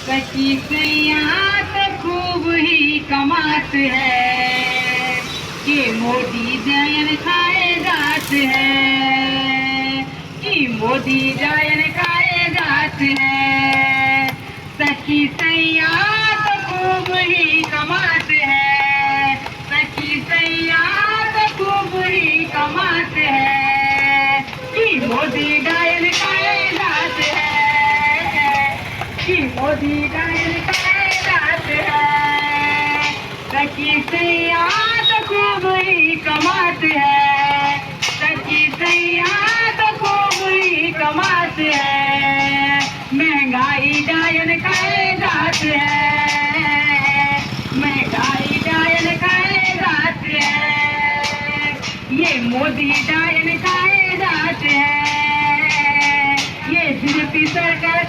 सखी सैया तो खूब ही कमात है कि मोदी जयन खाए जात है कि मोदी जयन खाए जात है। सखी सैया तो खूब ही कमात है, सखी सैया तो खूब ही कमात है कि मोदी जयन खाए जात है कि मोदी जयन खाए जात है। सखी सैया तो खूब ही कमात है, सखी सैया तो खूब ही कमात है। महंगाई डायन खाए जात है, महंगाई डायन खाए जात है। ये मोदी डायन खाए जात है, ये बीजेपी सरकार